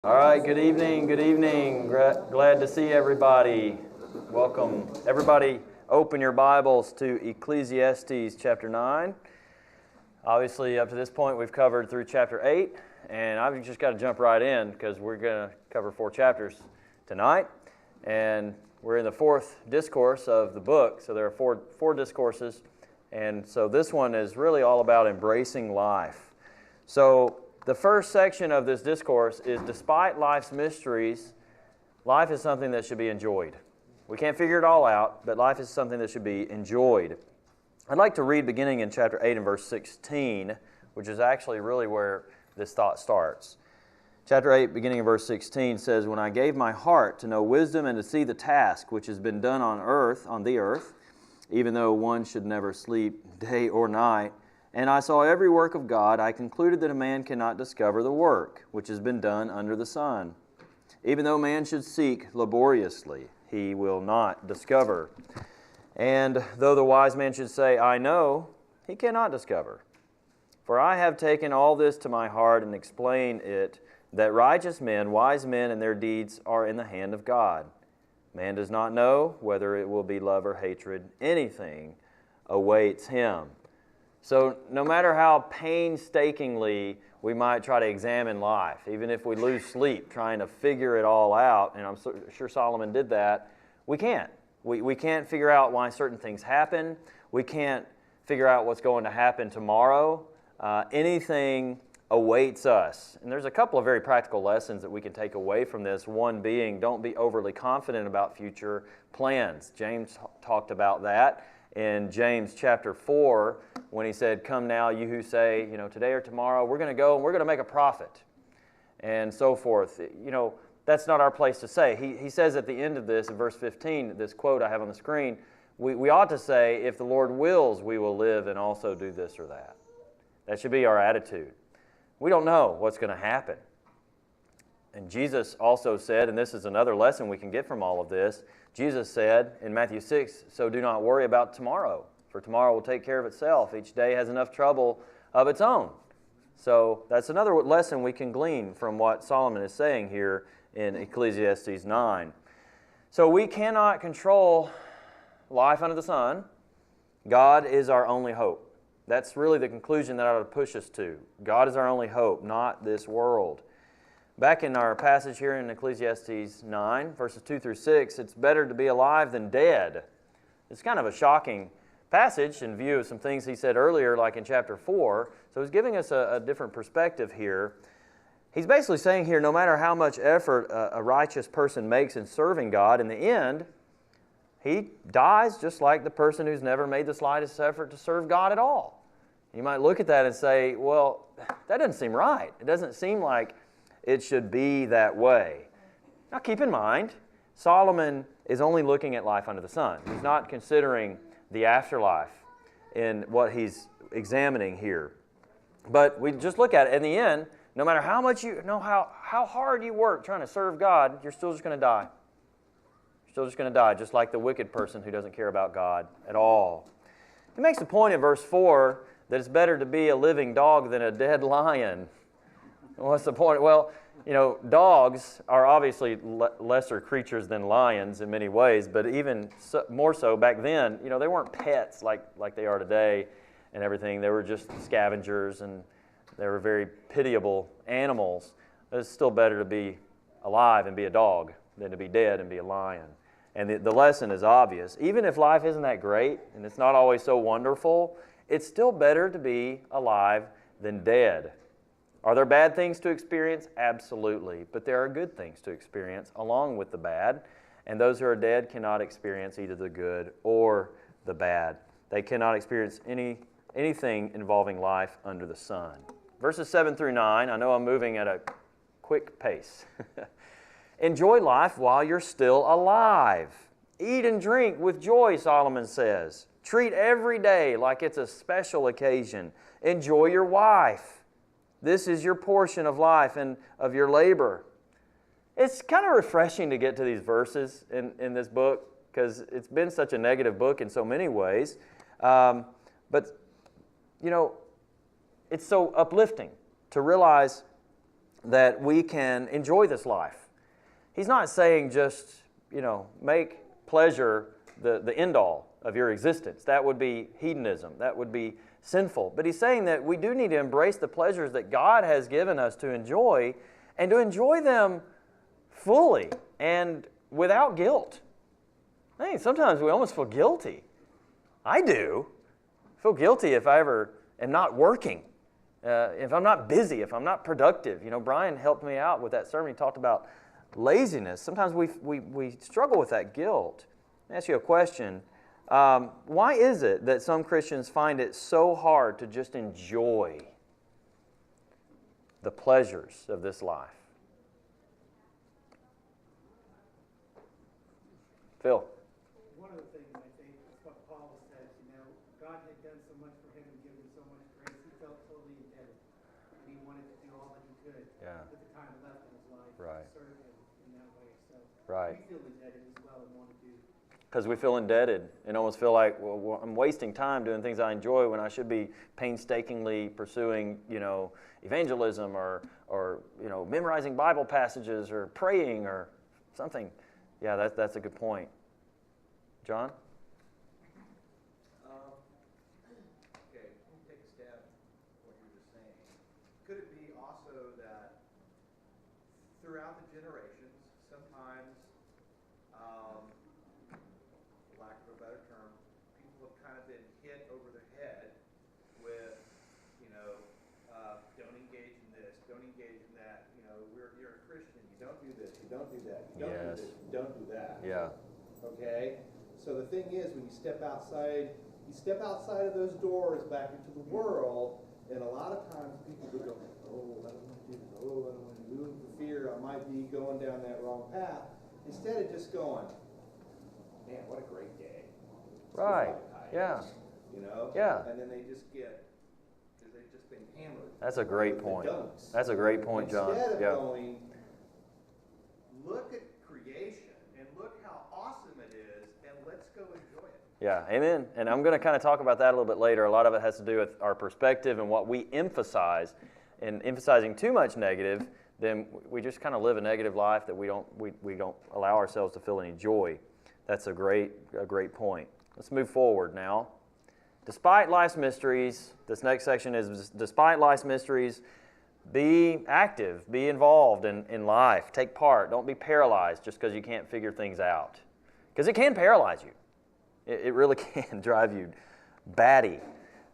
All right, good evening, good evening. Glad to see everybody. Welcome. Everybody open your Bibles to Ecclesiastes chapter 9. Obviously, up to this point, we've covered through chapter 8, and I've just got to jump right in because we're going to cover 4 chapters tonight, and we're in the 4th discourse of the book, so there are four discourses, and so this one is really all about embracing life. So the first section of this discourse is, despite life's mysteries, life is something that should be enjoyed. We can't figure it all out, but life is something that should be enjoyed. I'd like to read beginning in chapter 8 and verse 16, which is actually really where this thought starts. Chapter 8, beginning in verse 16, says, "When I gave my heart to know wisdom and to see the task which has been done on the earth, even though one should never sleep day or night, and I saw every work of God, I concluded that a man cannot discover the work which has been done under the sun. Even though man should seek laboriously, he will not discover. And though the wise man should say, I know, he cannot discover. For I have taken all this to my heart and explained it, that righteous men, wise men, and their deeds are in the hand of God. Man does not know whether it will be love or hatred. Anything awaits him." So no matter how painstakingly we might try to examine life, even if we lose sleep trying to figure it all out, and I'm sure Solomon did that, we can't. We can't figure out why certain things happen. We can't figure out what's going to happen tomorrow. Anything awaits us. And there's a couple of very practical lessons that we can take away from this. One being, don't be overly confident about future plans. James talked about that in James chapter 4, when he said, "Come now, you who say, today or tomorrow, we're going to go and we're going to make a profit," and so forth. That's not our place to say. He says at the end of this, in verse 15, this quote I have on the screen, we ought to say, if the Lord wills, we will live and also do this or that. That should be our attitude. We don't know what's going to happen. And Jesus also said, and this is another lesson we can get from all of this, Jesus said in Matthew 6, "So do not worry about tomorrow, for tomorrow will take care of itself. Each day has enough trouble of its own." So that's another lesson we can glean from what Solomon is saying here in Ecclesiastes 9. So we cannot control life under the sun. God is our only hope. That's really the conclusion that I would push us to. God is our only hope, not this world. Back in our passage here in Ecclesiastes 9, verses 2 through 6, it's better to be alive than dead. It's kind of a shocking passage in view of some things he said earlier, like in chapter 4. So he's giving us a different perspective here. He's basically saying here, no matter how much effort a righteous person makes in serving God, in the end, he dies just like the person who's never made the slightest effort to serve God at all. You might look at that and say, well, that doesn't seem right. It doesn't seem like it should be that way. Now keep in mind, Solomon is only looking at life under the sun. He's not considering the afterlife in what he's examining here. But we just look at it. In the end, no matter how much how hard you work trying to serve God, you're still just going to die. You're still just going to die, just like the wicked person who doesn't care about God at all. He makes the point in verse 4 that it's better to be a living dog than a dead lion. What's the point? Well, dogs are obviously lesser creatures than lions in many ways, but even more so back then, they weren't pets like they are today and everything. They were just scavengers, and they were very pitiable animals. It's still better to be alive and be a dog than to be dead and be a lion. And the lesson is obvious. Even if life isn't that great and it's not always so wonderful, it's still better to be alive than dead. Are there bad things to experience? Absolutely. But there are good things to experience along with the bad. And those who are dead cannot experience either the good or the bad. They cannot experience anything involving life under the sun. Verses 7 through 9, I know I'm moving at a quick pace. Enjoy life while you're still alive. Eat and drink with joy, Solomon says. Treat every day like it's a special occasion. Enjoy your wife. This is your portion of life and of your labor. It's kind of refreshing to get to these verses in this book because it's been such a negative book in so many ways. But, it's so uplifting to realize that we can enjoy this life. He's not saying just, make pleasure the end all of your existence. That would be hedonism. That would be sinful. But he's saying that we do need to embrace the pleasures that God has given us to enjoy, and to enjoy them fully and without guilt. I think sometimes we almost feel guilty. I do. I feel guilty if I ever am not working, if I'm not busy, if I'm not productive. Brian helped me out with that sermon. He talked about laziness. Sometimes we struggle with that guilt. Let me ask you a question. Why is it that some Christians find it so hard to just enjoy the pleasures of this life? Phil. One of the things I think is what Paul says, God had done so much for him and given so much grace, he felt totally indebted. And he wanted to do all that he could with the time left in his life to serve him in that way. So we feel indebted as well and want to do. Because we feel indebted and almost feel like, well, I'm wasting time doing things I enjoy when I should be painstakingly pursuing, evangelism or memorizing Bible passages or praying or something. Yeah, that's a good point. John? Okay, let me take a stab at what you were just saying. Could it be also that throughout the generations, sometimes, for lack of a better term, people have kind of been hit over the head with, don't engage in this, don't engage in that. You're a Christian, you don't do this, you don't do that, you don't do this, you don't do that. Yeah. Okay? So the thing is, when you step outside of those doors back into the world, and a lot of times people would go, oh, I don't want to do this, oh, I don't want to do it for fear I might be going down that wrong path. Instead of just going, man, what a great day. Right. Yeah. Yeah. And then they've just been hammered. That's a great point. That's a great point, John. Instead of going, look at creation and look how awesome it is, and let's go enjoy it. Yeah, amen. And I'm going to kind of talk about that a little bit later. A lot of it has to do with our perspective and what we emphasize. And emphasizing too much negative, then we just kind of live a negative life that we don't allow ourselves to feel any joy. That's a great point. Let's move forward now. Despite life's mysteries, this next section is, despite life's mysteries, be active, be involved in life, take part. Don't be paralyzed just because you can't figure things out. Because it can paralyze you. It really can drive you batty.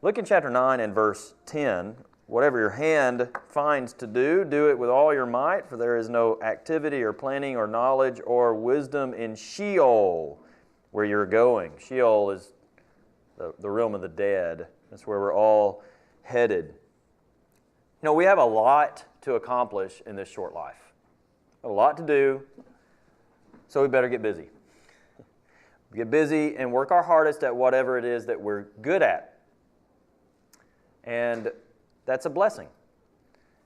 Look in chapter 9 and verse 10. Whatever your hand finds to do, do it with all your might, for there is no activity or planning or knowledge or wisdom in Sheol, where you're going. Sheol is the realm of the dead. That's where we're all headed. We have a lot to accomplish in this short life. A lot to do, so we better get busy. Get busy and work our hardest at whatever it is that we're good at. And that's a blessing.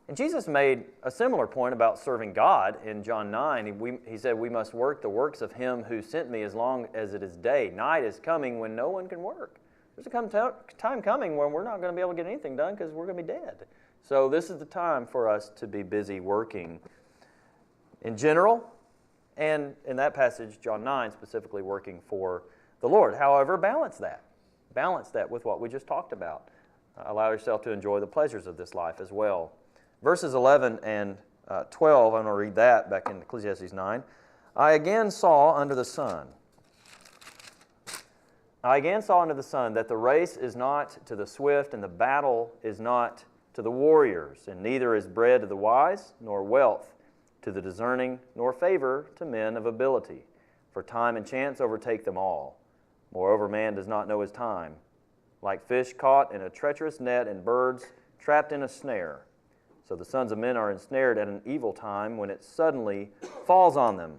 And Jesus made a similar point about serving God in John 9. He said, we must work the works of Him who sent me as long as it is day. Night is coming when no one can work. There's a time coming when we're not going to be able to get anything done because we're going to be dead. So this is the time for us to be busy working in general, and in that passage, John 9, specifically working for the Lord. However, balance that. Balance that with what we just talked about. Allow yourself to enjoy the pleasures of this life as well. Verses 11 and 12, I'm going to read that back in Ecclesiastes 9. I again saw under the sun that the race is not to the swift, and the battle is not to the warriors, and neither is bread to the wise, nor wealth to the discerning, nor favor to men of ability. For time and chance overtake them all. Moreover, man does not know his time. Like fish caught in a treacherous net, and birds trapped in a snare. So the sons of men are ensnared at an evil time, when it suddenly falls on them.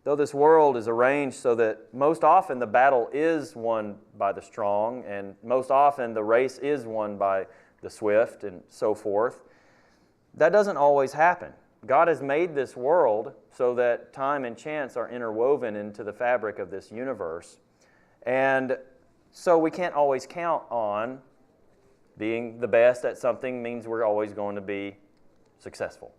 Though this world is arranged so that most often the battle is won by the strong, and most often the race is won by the swift, and so forth, that doesn't always happen. God has made this world so that time and chance are interwoven into the fabric of this universe. And so we can't always count on being the best at something means we're always going to be successful.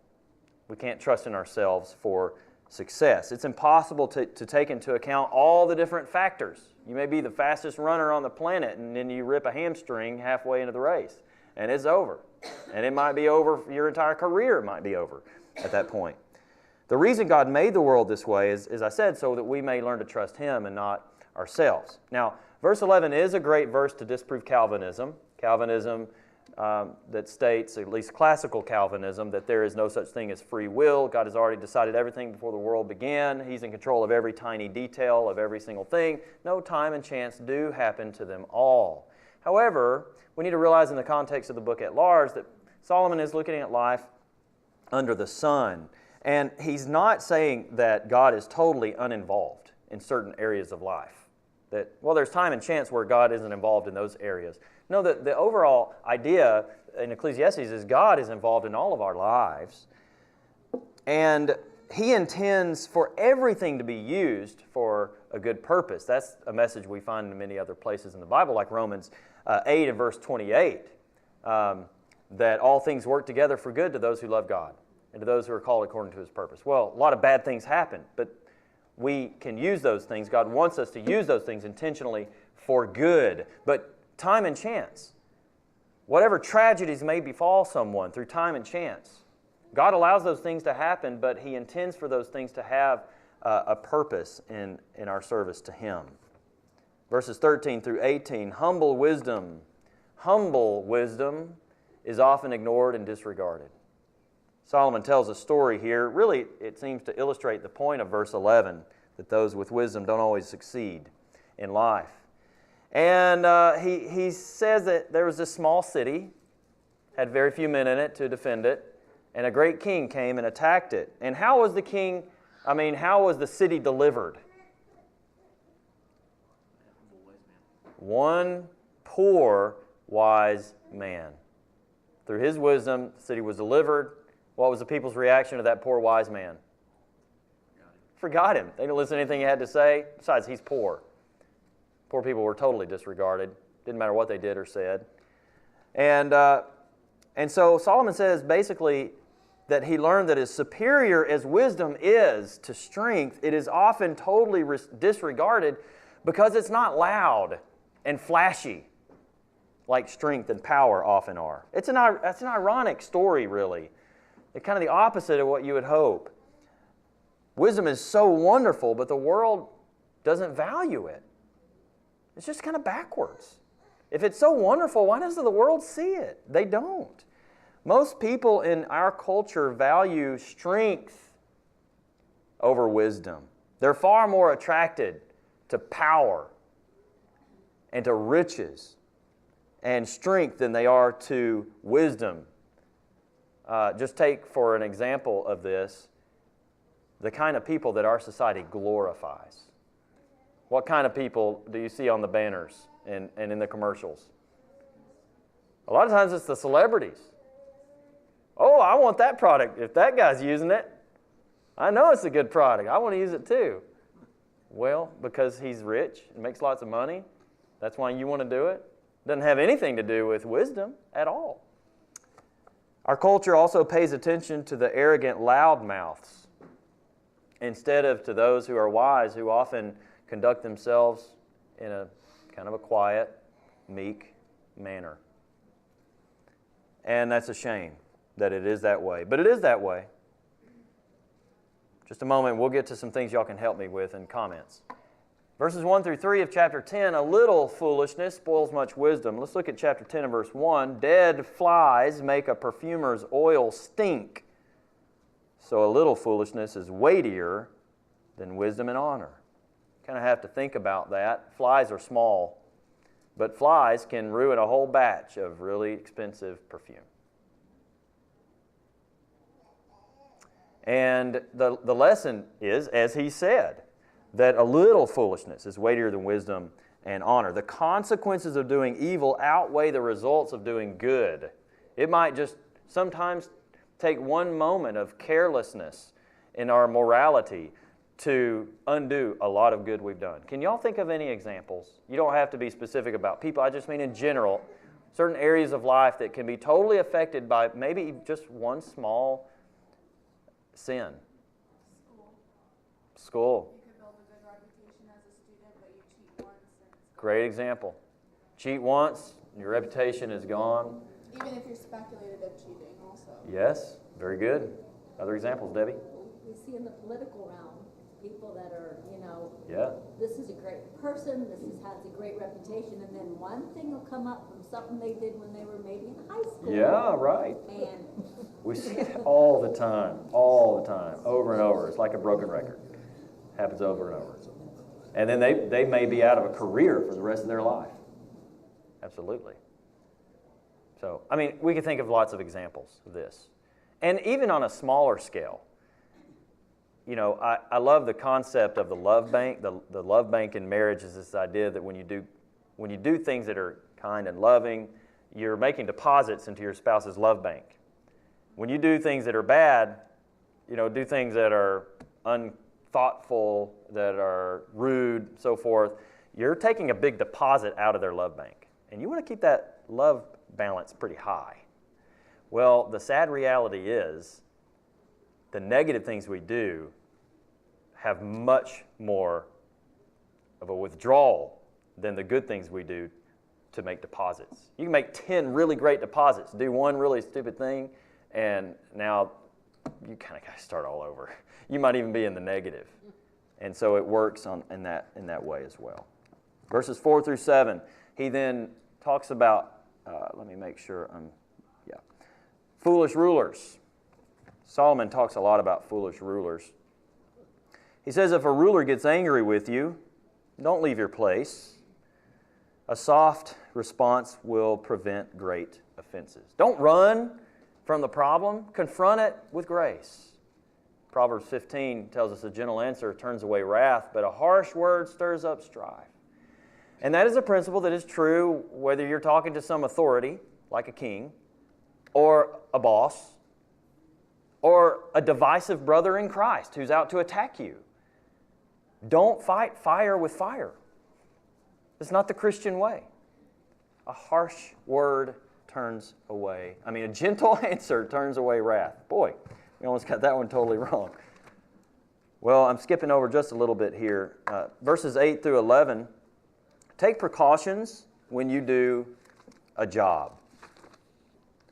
We can't trust in ourselves for success. It's impossible to take into account all the different factors. You may be the fastest runner on the planet, and then you rip a hamstring halfway into the race, and it's over. And it might be over, your entire career might be over at that point. The reason God made the world this way is, as I said, so that we may learn to trust Him and not ourselves. Now, verse 11 is a great verse to disprove Calvinism. Calvinism that states, at least classical Calvinism, that there is no such thing as free will. God has already decided everything before the world began. He's in control of every tiny detail of every single thing. No, time and chance do happen to them all. However, we need to realize in the context of the book at large that Solomon is looking at life under the sun. And he's not saying that God is totally uninvolved in certain areas of life. That, well, there's time and chance where God isn't involved in those areas. No, the overall idea in Ecclesiastes is God is involved in all of our lives. And He intends for everything to be used for a good purpose. That's a message we find in many other places in the Bible, like Romans 8 and verse 28, that all things work together for good to those who love God and to those who are called according to His purpose. Well, a lot of bad things happen, but we can use those things. God wants us to use those things intentionally for good. But time and chance, whatever tragedies may befall someone through time and chance, God allows those things to happen, but He intends for those things to have a purpose in our service to Him. Verses 13 through 18, humble wisdom. Humble wisdom is often ignored and disregarded. Solomon tells a story here. Really, it seems to illustrate the point of verse 11, that those with wisdom don't always succeed in life. And he says that there was this small city, had very few men in it to defend it, and a great king came and attacked it. And how was the city delivered? One poor, wise man. Through his wisdom, the city was delivered. What was the people's reaction to that poor, wise man? Forgot him. They didn't listen to anything he had to say. Besides, he's poor. Poor people were totally disregarded. Didn't matter what they did or said. And so Solomon says basically that he learned that as superior as wisdom is to strength, it is often totally disregarded because it's not loud and flashy like strength and power often are. It's an ironic story, really. It's kind of the opposite of what you would hope. Wisdom is so wonderful, but the world doesn't value it. It's just kind of backwards. If it's so wonderful, why doesn't the world see it? They don't. Most people in our culture value strength over wisdom. They're far more attracted to power and to riches and strength than they are to wisdom. Just take for an example of this, the kind of people that our society glorifies. What kind of people do you see on the banners and in the commercials? A lot of times it's the celebrities. Oh, I want that product. If that guy's using it, I know it's a good product. I want to use it too. Well, because he's rich and makes lots of money, that's why you want to do it. Doesn't have anything to do with wisdom at all. Our culture also pays attention to the arrogant loudmouths instead of to those who are wise, who often conduct themselves in a kind of a quiet, meek manner. And that's a shame that it is that way. But it is that way. Just a moment, we'll get to some things y'all can help me with in comments. Verses 1 through 3 of chapter 10, a little foolishness spoils much wisdom. Let's look at chapter 10 and verse 1. Dead flies make a perfumer's oil stink. So a little foolishness is weightier than wisdom and honor. Kind of have to think about that. Flies are small, but flies can ruin a whole batch of really expensive perfume. And the lesson is, as he said, that a little foolishness is weightier than wisdom and honor. The consequences of doing evil outweigh the results of doing good. It might just sometimes take one moment of carelessness in our morality to undo a lot of good we've done. Can y'all think of any examples? You don't have to be specific about people. I just mean in general. certain areas of life that can be totally affected by maybe just one small sin. School. You could build a good reputation as a student, but you cheat once. Great example. Cheat once, your reputation is gone. Even if you're speculative cheating also. Yes, very good. Other examples, Debbie? We see in the political realm, people that are, Yeah. this is a great person, has a great reputation, and then one thing will come up from something they did when they were maybe in high school. Yeah, right. And We see it all the time, over and over. It's like a broken record. Happens over and over. And then they may be out of a career for the rest of their life. Absolutely. So, I mean, we can think of lots of examples of this. And even on a smaller scale, I love the concept of the love bank. The love bank in marriage is this idea that when you do things that are kind and loving, you're making deposits into your spouse's love bank. When you do things that are bad, do things that are unthoughtful, that are rude, so forth, you're taking a big deposit out of their love bank. And you want to keep that love balance pretty high. Well, the sad reality is the negative things we do have much more of a withdrawal than the good things we do to make deposits. You can make 10 really great deposits, do one really stupid thing, and now you kind of got to start all over. You might even be in the negative. And so it works in that way as well. Verses 4 through 7, he then talks about, let me make sure foolish rulers. Solomon talks a lot about foolish rulers. He says, if a ruler gets angry with you, don't leave your place. A soft response will prevent great offenses. Don't run from the problem. Confront it with grace. Proverbs 15 tells us a gentle answer turns away wrath, but a harsh word stirs up strife. And that is a principle that is true whether you're talking to some authority, like a king, or a boss, or a divisive brother in Christ who's out to attack you. Don't fight fire with fire. It's not the Christian way. A harsh word turns away. A gentle answer turns away wrath. Boy, we almost got that one totally wrong. Well, I'm skipping over just a little bit here. Verses 8 through 11. Take precautions when you do a job.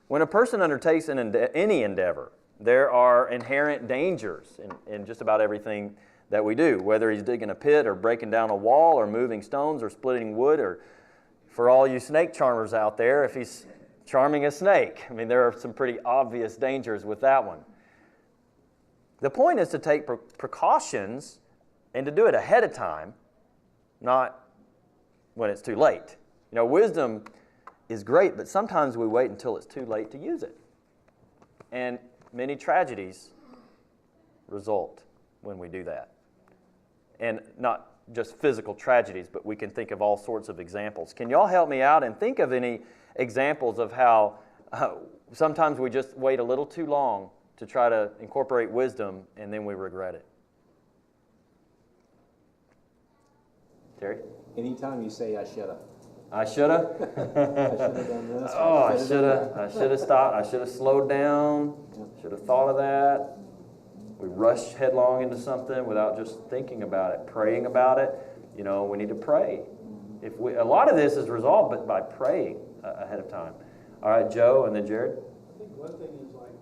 When a person undertakes any endeavor, there are inherent dangers in just about everything that we do, whether he's digging a pit or breaking down a wall or moving stones or splitting wood, or for all you snake charmers out there, if he's charming a snake. There are some pretty obvious dangers with that one. The point is to take precautions and to do it ahead of time, not when it's too late. Wisdom is great, but sometimes we wait until it's too late to use it. And many tragedies result when we do that. And not just physical tragedies, but we can think of all sorts of examples. Can y'all help me out and think of any examples of how sometimes we just wait a little too long to try to incorporate wisdom and then we regret it? Terry? Anytime you say I shoulda. I shoulda? I shoulda done this. Oh, I shoulda stopped. I shoulda slowed down. Shoulda thought of that. We rush headlong into something without just thinking about it, praying about it. We need to pray. A lot of this is resolved by praying ahead of time. All right, Joe, and then Jared. I think one thing is like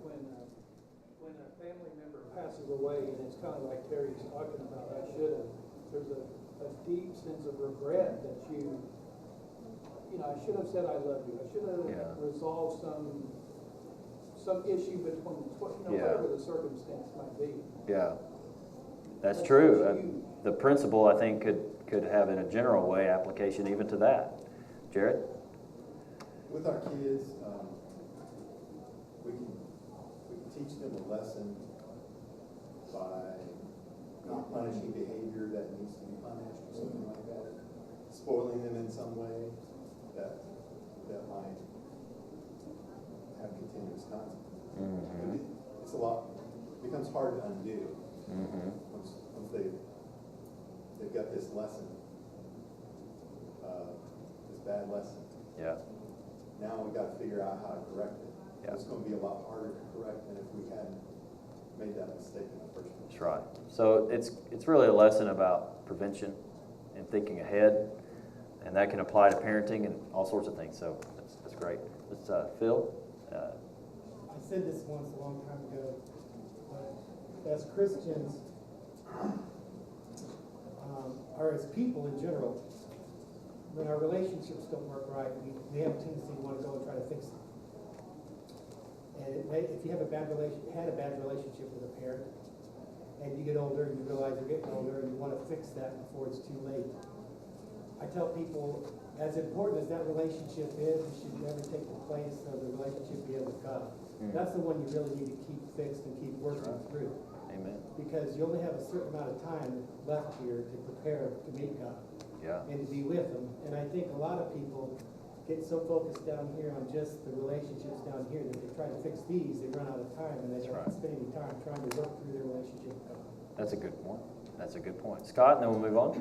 when a family member passes away, and it's kind of like Terry's talking about, there's a deep sense of regret that I should have said I love you. I should have resolved some issue between, whatever the circumstance might be. Yeah, that's true. The principle, I think, could have in a general way application even to that. Jared? With our kids, we can teach them a lesson by not punishing behavior that needs to be punished or something like that, spoiling them in some way that might have continuous consequences. Mm-hmm. It's it becomes hard to undo once they've got this lesson, this bad lesson. Yeah. Now we got to figure out how to correct it. Yeah. It's going to be a lot harder to correct than if we hadn't made that mistake in the first place. That's right. So it's really a lesson about prevention and thinking ahead, and that can apply to parenting and all sorts of things. So that's great. Let's Phil. I said this once a long time ago, but as Christians, or as people in general, when our relationships don't work right, we have a tendency to want to go and try to fix them. And if you have had a bad relationship with a parent, and you get older and you realize you're getting older and you want to fix that before it's too late, I tell people, as important as that relationship is, it should never take the place of the relationship you have with God. That's the one you really need to keep fixed and keep working through. Amen. Because you only have a certain amount of time left here to prepare to meet God. Yeah. And to be with Him. And I think a lot of people get so focused down here on just the relationships down here that they try to fix these, they run out of time, and they don't spend any time trying to work through their relationship with God. That's a good point. That's a good point. Scott, and then we'll move on.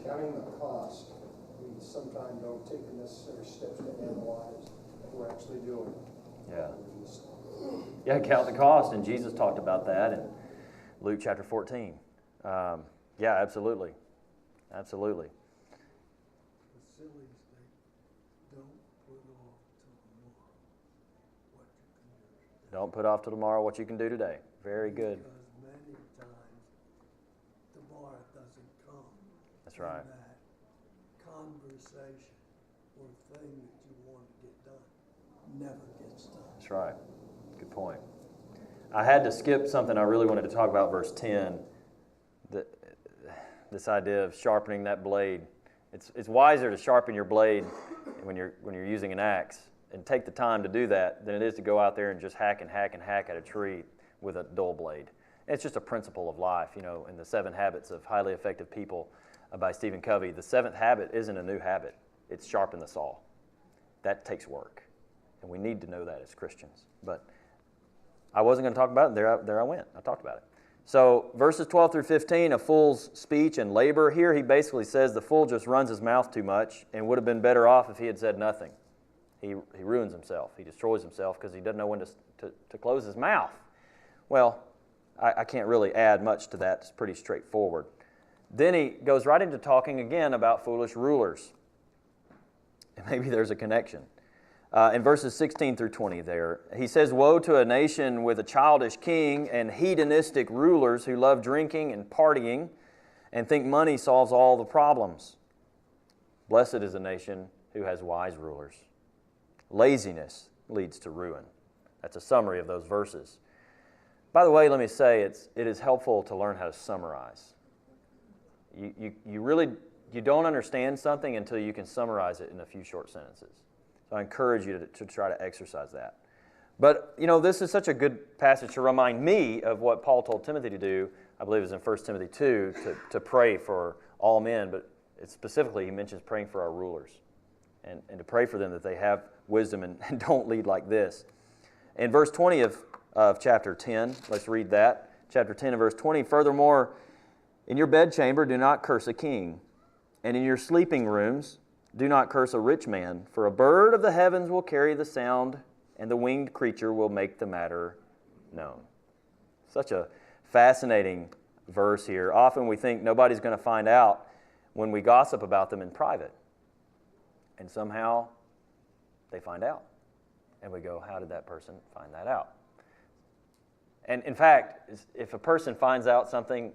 Counting the cost, we sometimes don't take the necessary steps to analyze what we're actually doing. Yeah. Yeah, count the cost, and Jesus talked about that in Luke chapter 14. Yeah, absolutely. Absolutely. Facilities, they don't put off till tomorrow what you can do. Don't put off till tomorrow what you can do today. Very good. Because many times tomorrow doesn't come. That's right. And that conversation or thing that you want to get done never gets done. That's right. Good point. I had to skip something I really wanted to talk about, verse 10. This idea of sharpening that blade. It's wiser to sharpen your blade when you're using an axe and take the time to do that than it is to go out there and just hack at a tree with a dull blade. And it's just a principle of life, in the 7 Habits of Highly Effective People by Stephen Covey. The 7th habit isn't a new habit. It's sharpen the saw. That takes work. And we need to know that as Christians. But I wasn't going to talk about it, and there I went. I talked about it. So verses 12 through 15, a fool's speech and labor. Here he basically says the fool just runs his mouth too much and would have been better off if he had said nothing. He ruins himself. He destroys himself because he doesn't know when to close his mouth. Well, I can't really add much to that. It's pretty straightforward. Then he goes right into talking again about foolish rulers. And maybe there's a connection. In verses 16 through 20 there, he says, "Woe to a nation with a childish king and hedonistic rulers who love drinking and partying and think money solves all the problems. Blessed is a nation who has wise rulers. Laziness leads to ruin." That's a summary of those verses. By the way, let me say, it is helpful to learn how to summarize. You don't understand something until you can summarize it in a few short sentences. So I encourage you to try to exercise that. But, this is such a good passage to remind me of what Paul told Timothy to do. I believe it's in 1 Timothy 2, to pray for all men, but specifically he mentions praying for our rulers and to pray for them that they have wisdom and don't lead like this. In verse 20 of chapter 10, let's read that. Chapter 10 and verse 20, "Furthermore, in your bedchamber do not curse a king, and in your sleeping rooms do not curse a rich man, for a bird of the heavens will carry the sound, and the winged creature will make the matter known." Such a fascinating verse here. Often we think nobody's going to find out when we gossip about them in private. And somehow they find out. And we go, how did that person find that out? And in fact, if a person finds out something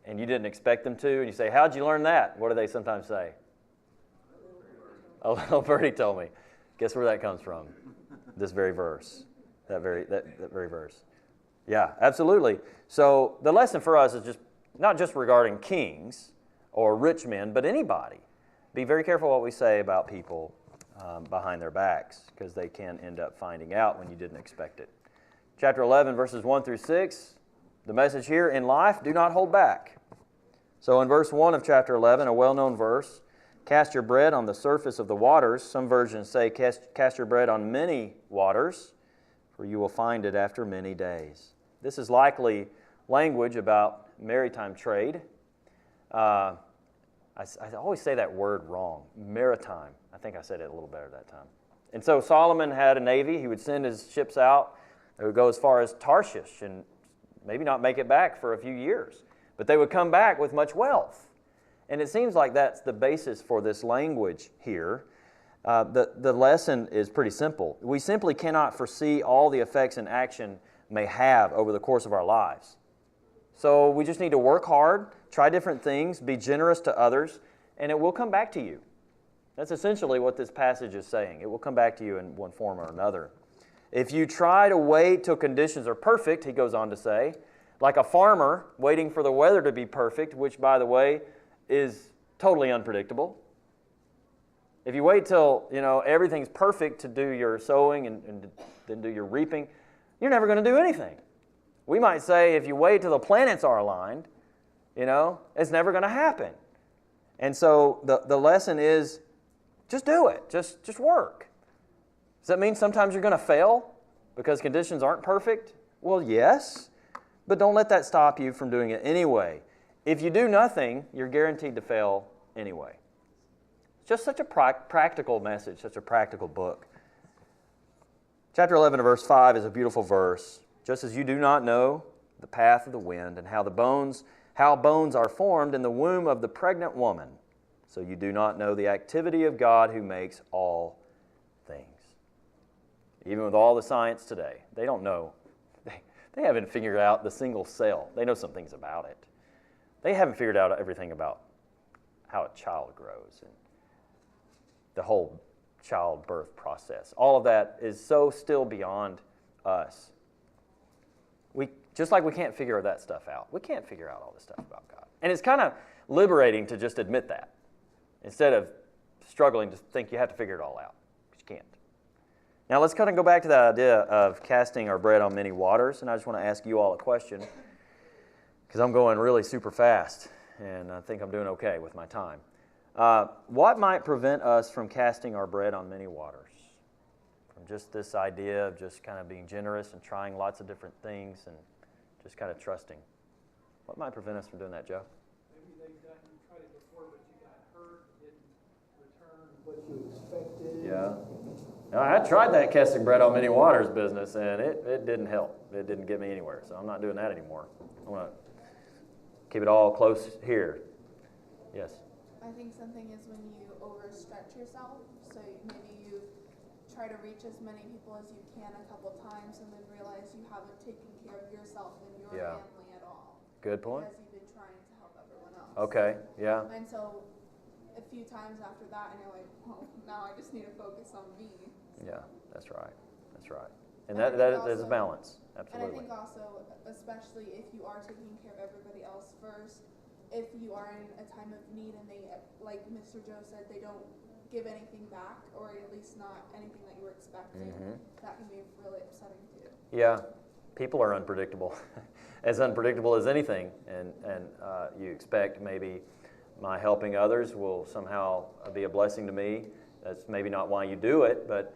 and you didn't expect them to, and you say, "How'd you learn that?" What do they sometimes say? "A little birdie told me." Guess where that comes from? This very verse. That very verse. Yeah, absolutely. So the lesson for us is not just regarding kings or rich men, but anybody. Be very careful what we say about people behind their backs, because they can end up finding out when you didn't expect it. Chapter 11, verses 1 through 6, the message here: in life, do not hold back. So in verse 1 of chapter 11, a well-known verse, "Cast your bread on the surface of the waters." Some versions say, cast your bread on many waters, for you will find it after many days. This is likely language about maritime trade. I always say that word wrong. Maritime. I think I said it a little better that time. And so Solomon had a navy. He would send his ships out. They would go as far as Tarshish and maybe not make it back for a few years. But they would come back with much wealth. And it seems like that's the basis for this language here. The lesson is pretty simple. We simply cannot foresee all the effects an action may have over the course of our lives. So we just need to work hard, try different things, be generous to others, and it will come back to you. That's essentially what this passage is saying. It will come back to you in one form or another. If you try to wait till conditions are perfect, he goes on to say, like a farmer waiting for the weather to be perfect, which, by the way, is totally unpredictable. If you wait till, everything's perfect to do your sowing and then do your reaping, you're never going to do anything. We might say if you wait till the planets are aligned, it's never going to happen. And so the lesson is just do it. Just work. Does that mean sometimes you're going to fail because conditions aren't perfect? Well, yes, but don't let that stop you from doing it anyway. If you do nothing, you're guaranteed to fail anyway. It's just such a practical message, such a practical book. Chapter 11 verse 5 is a beautiful verse. Just as you do not know the path of the wind and how bones are formed in the womb of the pregnant woman, so you do not know the activity of God who makes all things. Even with all the science today, they don't know. They haven't figured out the single cell. They know some things about it. They haven't figured out everything about how a child grows and the whole childbirth process. All of that is so still beyond us. Just like we can't figure that stuff out. We can't figure out all this stuff about God. And it's kind of liberating to just admit that instead of struggling to think you have to figure it all out. But you can't. Now let's kind of go back to that idea of casting our bread on many waters. And I just want to ask you all a question because I'm going really super fast and I think I'm doing okay with my time. What might prevent us from casting our bread on many waters? From just this idea of just kind of being generous and trying lots of different things and just kind of trusting. What might prevent us from doing that, Joe? Maybe you tried it before, but you got hurt, didn't return what you expected. Yeah. Now, I tried that casting bread on many waters business, and it didn't help. It didn't get me anywhere, so I'm not doing that anymore. I want to keep it all close here. Yes? I think something is when you overstretch yourself. So maybe you try to reach as many people as you can a couple times and then realize you haven't taken care of yourself and your family at all. Good point. Because you've been trying to help everyone else. Okay, yeah. And so a few times after that, and you're like, well, now I just need to focus on me. Yeah, that's right. That's right. And that is a balance. Absolutely. And I think also, especially if you are taking care of everybody else first, if you are in a time of need and they, like Mr. Joe said, they don't give anything back, or at least not anything that you were expecting, that can be really upsetting too. Yeah, people are unpredictable, as unpredictable as anything, and you expect maybe my helping others will somehow be a blessing to me. That's maybe not why you do it, but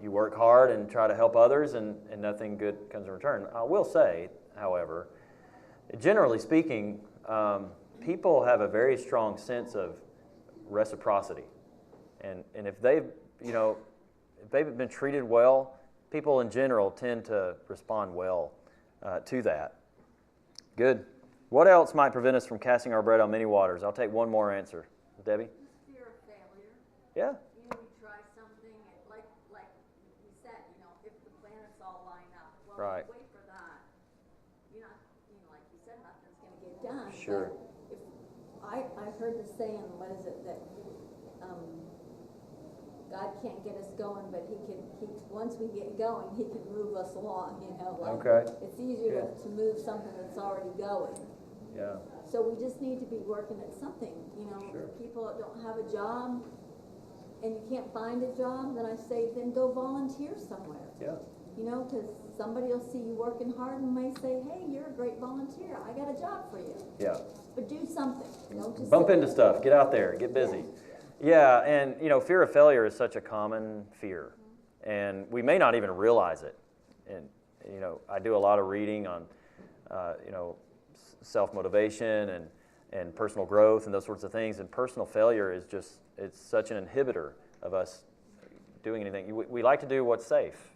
you work hard and try to help others, and nothing good comes in return. I will say, however, generally speaking, people have a very strong sense of reciprocity, and if they've been treated well, people in general tend to respond well to that. Good. What else might prevent us from casting our bread on many waters? I'll take one more answer. Debbie? Fear of failure. Yeah. You try something, like you said, if the planets all line up, well, Right. wait for that. Like you said, nothing's going to get done. Sure. But I've heard the saying, what is it, that God can't get us going, but once we get going, he can move us along, Okay. It's easier to move something that's already going. Yeah. So we just need to be working at something, Sure. People that don't have a job and you can't find a job, then I say, then go volunteer somewhere. Yeah. Because somebody will see you working hard and may say, hey, you're a great volunteer. I got a job for you. Yeah. But do something, just Bump into stuff. Get out there. Get busy. Yeah, and fear of failure is such a common fear, and we may not even realize it. And I do a lot of reading on self-motivation and personal growth and those sorts of things. And personal failure is it's such an inhibitor of us doing anything. We like to do what's safe.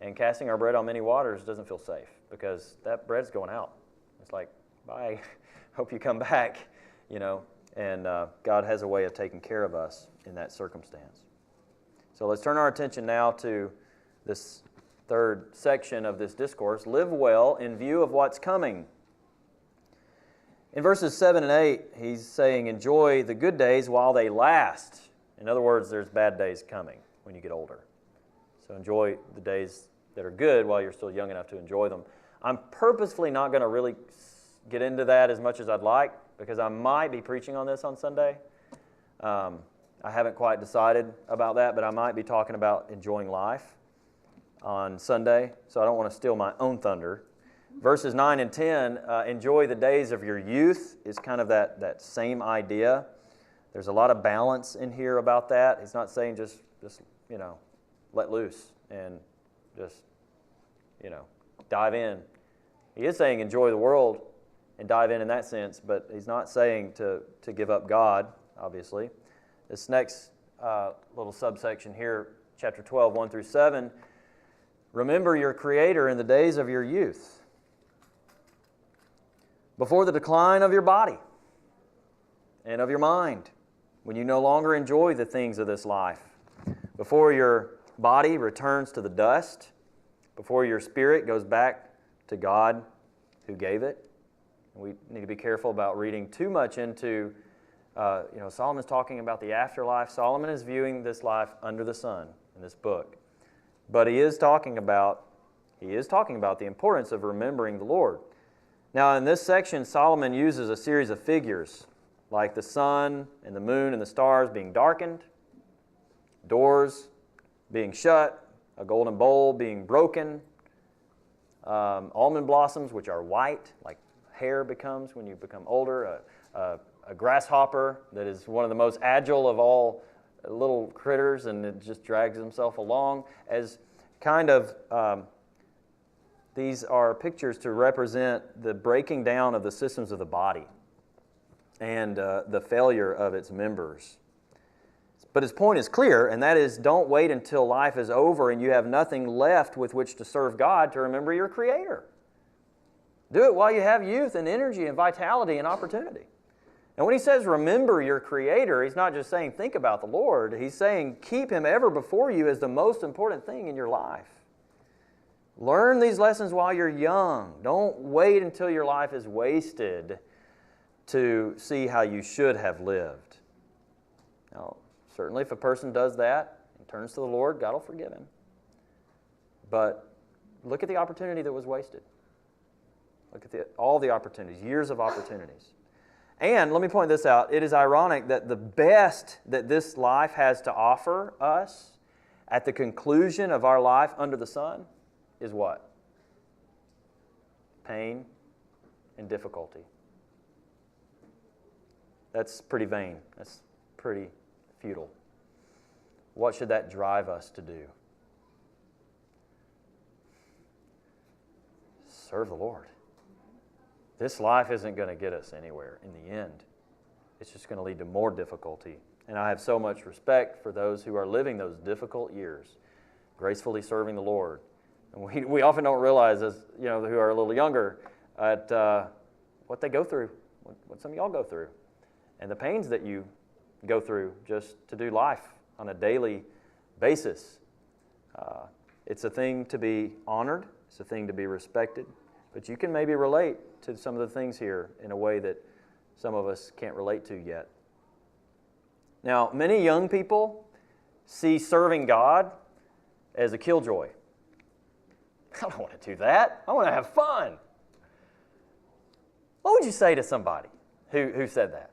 And casting our bread on many waters doesn't feel safe because that bread's going out. It's like, bye, hope you come back, And God has a way of taking care of us in that circumstance. So let's turn our attention now to this third section of this discourse. Live well in view of what's coming. In verses 7 and 8, he's saying, enjoy the good days while they last. In other words, there's bad days coming when you get older. So enjoy the days that are good while you're still young enough to enjoy them. I'm purposefully not going to really get into that as much as I'd like because I might be preaching on this on Sunday. I haven't quite decided about that, but I might be talking about enjoying life on Sunday, so I don't want to steal my own thunder. Verses 9 and 10, enjoy the days of your youth is kind of that same idea. There's a lot of balance in here about that. He's not saying just let loose and just, dive in. He is saying enjoy the world and dive in that sense, but he's not saying to give up God, obviously. This next little subsection here, chapter 12, 1 through 7, remember your Creator in the days of your youth, before the decline of your body and of your mind, when you no longer enjoy the things of this life, before your body returns to the dust, before your spirit goes back to God who gave it. We need to be careful about reading too much into, Solomon's talking about the afterlife. Solomon is viewing this life under the sun in this book. But he is talking about the importance of remembering the Lord. Now, in this section, Solomon uses a series of figures, like the sun and the moon and the stars being darkened, doors being shut, a golden bowl being broken, almond blossoms, which are white, like hair becomes when you become older, a grasshopper that is one of the most agile of all little critters, and it just drags himself along as kind of, these are pictures to represent the breaking down of the systems of the body and the failure of its members. But his point is clear, and that is don't wait until life is over and you have nothing left with which to serve God to remember your Creator. Do it while you have youth and energy and vitality and opportunity. And when he says remember your Creator, he's not just saying think about the Lord. He's saying keep Him ever before you as the most important thing in your life. Learn these lessons while you're young. Don't wait until your life is wasted to see how you should have lived. Now, certainly if a person does that and turns to the Lord, God will forgive him. But look at the opportunity that was wasted. Look at all the opportunities, years of opportunities. And let me point this out. It is ironic that the best that this life has to offer us at the conclusion of our life under the sun is what? Pain and difficulty. That's pretty vain. That's pretty futile. What should that drive us to do? Serve the Lord. This life isn't going to get us anywhere in the end. It's just going to lead to more difficulty. And I have so much respect for those who are living those difficult years, gracefully serving the Lord. And we often don't realize, as who are a little younger, at what they go through, what some of y'all go through, and the pains that you go through just to do life on a daily basis. It's a thing to be honored. It's a thing to be respected. But you can maybe relate to some of the things here in a way that some of us can't relate to yet. Now, many young people see serving God as a killjoy. I don't want to do that. I want to have fun. What would you say to somebody who said that?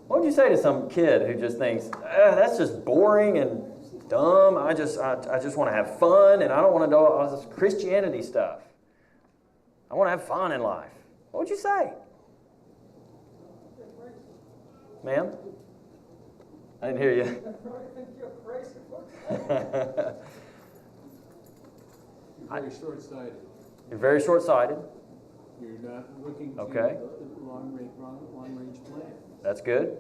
What would you say to some kid who just thinks, that's just boring and dumb, I just want to have fun, and I don't want to do all this Christianity stuff. I want to have fun in life. What would you say? Ma'am? I didn't hear you. You're very short-sighted. You're very short-sighted. You're not looking to Okay. long-range plan. That's good.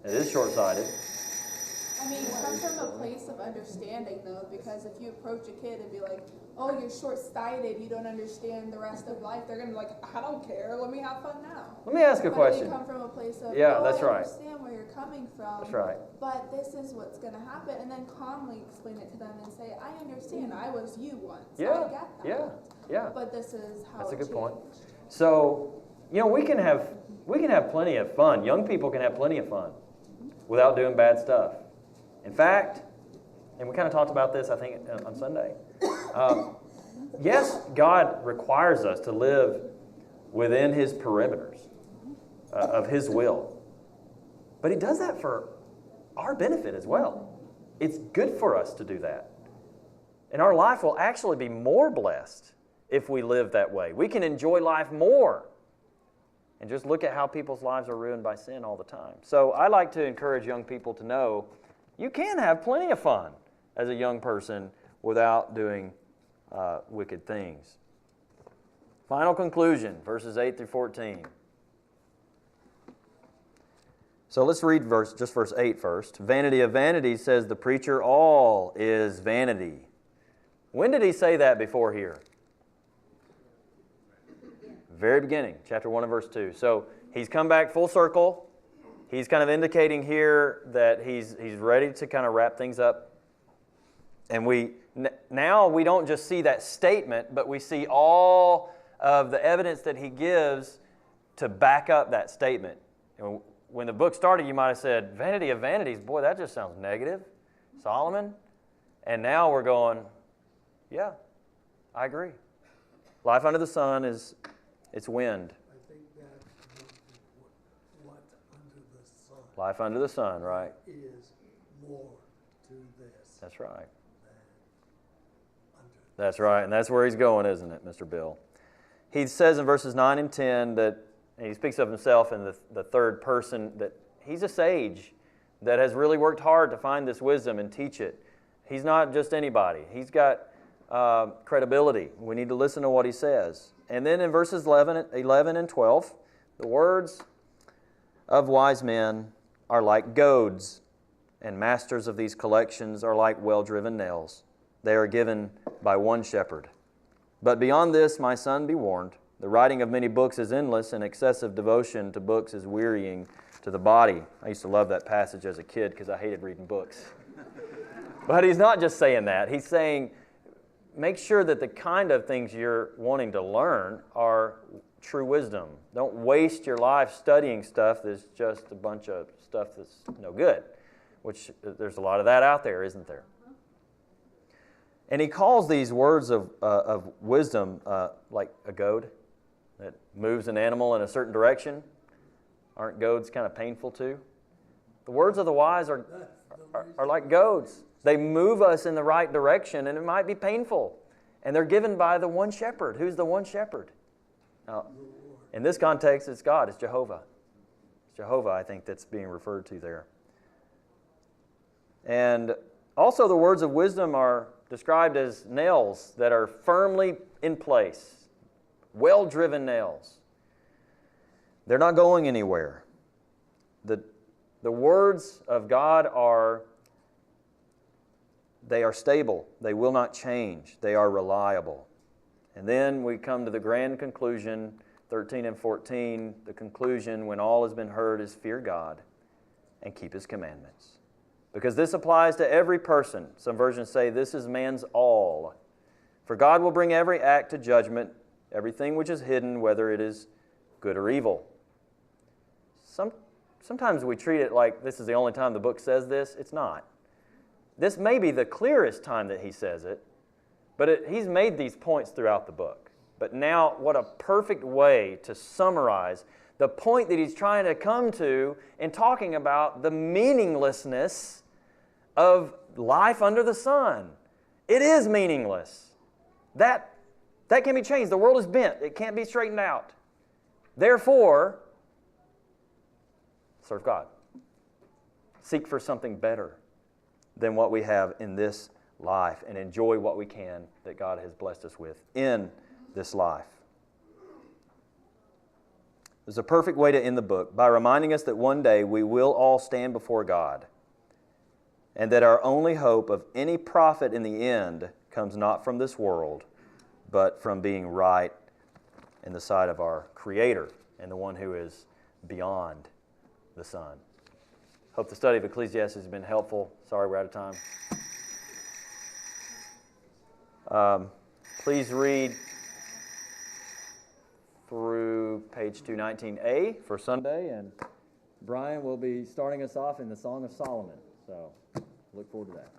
It is short-sighted. I mean, it comes from a place of understanding, though, because if you approach a kid and be like, oh, you're short-sighted, you don't understand the rest of life, they're going to be like, I don't care, let me have fun now. Let me ask a question. But if you come from a place of, Yeah, oh, that's I right. understand where you're coming from, That's right. but this is what's going to happen, and then calmly explain it to them and say, I understand, I was you once, Yeah, I get that. yeah. But this is how That's a it good point. changed. So, we can have plenty of fun. Young people can have plenty of fun without doing bad stuff. In fact, and we kind of talked about this, I think, on Sunday. Yes, God requires us to live within His perimeters of His will. But He does that for our benefit as well. It's good for us to do that. And our life will actually be more blessed if we live that way. We can enjoy life more. And just look at how people's lives are ruined by sin all the time. So I like to encourage young people to know you can have plenty of fun as a young person without doing wicked things. Final conclusion, verses 8 through 14. So let's read verse 8 first. Vanity of vanities, says the preacher, all is vanity. When did he say that before here? Very beginning, chapter 1 and verse 2. So he's come back full circle. He's kind of indicating here that he's ready to kind of wrap things up. And now we don't just see that statement, but we see all of the evidence that he gives to back up that statement. When the book started, you might have said, vanity of vanities, boy, that just sounds negative. Solomon? And now we're going, yeah, I agree. Life under the sun it's wind. I think that what under the sun. Life under the sun, right. Is more to this. That's right. Than under. That's right, and that's where he's going, isn't it, Mr. Bill? He says in verses 9 and 10 that, and he speaks of himself in the third person, that he's a sage that has really worked hard to find this wisdom and teach it. He's not just anybody. He's got credibility. We need to listen to what he says. And then in verses 11 and 12, the words of wise men are like goads, and masters of these collections are like well-driven nails. They are given by one shepherd. But beyond this, my son, be warned. The writing of many books is endless, and excessive devotion to books is wearying to the body. I used to love that passage as a kid because I hated reading books. But he's not just saying that. He's saying, make sure that the kind of things you're wanting to learn are true wisdom. Don't waste your life studying stuff that's just a bunch of stuff that's no good, which there's a lot of that out there, isn't there? And he calls these words of wisdom like a goad that moves an animal in a certain direction. Aren't goads kind of painful too? The words of the wise are like goads. They move us in the right direction, and it might be painful. And they're given by the one shepherd. Who's the one shepherd? Now, in this context, it's God. It's Jehovah. It's Jehovah, I think, that's being referred to there. And also the words of wisdom are described as nails that are firmly in place. Well-driven nails. They're not going anywhere. The words of God are stable. They will not change. They are reliable. And then we come to the grand conclusion, 13 and 14, the conclusion when all has been heard is fear God and keep His commandments. Because this applies to every person. Some versions say this is man's all. For God will bring every act to judgment, everything which is hidden, whether it is good or evil. Sometimes we treat it like this is the only time the book says this. It's not. This may be the clearest time that he says it, but he's made these points throughout the book. But now, what a perfect way to summarize the point that he's trying to come to in talking about the meaninglessness of life under the sun. It is meaningless. That can be changed. The world is bent. It can't be straightened out. Therefore, serve God. Seek for something better than what we have in this life and enjoy what we can that God has blessed us with in this life. There's a perfect way to end the book by reminding us that one day we will all stand before God, and that our only hope of any profit in the end comes not from this world, but from being right in the sight of our Creator and the one who is beyond the sun. Hope the study of Ecclesiastes has been helpful. Sorry, we're out of time. Please read through page 219a for Sunday, and Brian will be starting us off in the Song of Solomon. So look forward to that.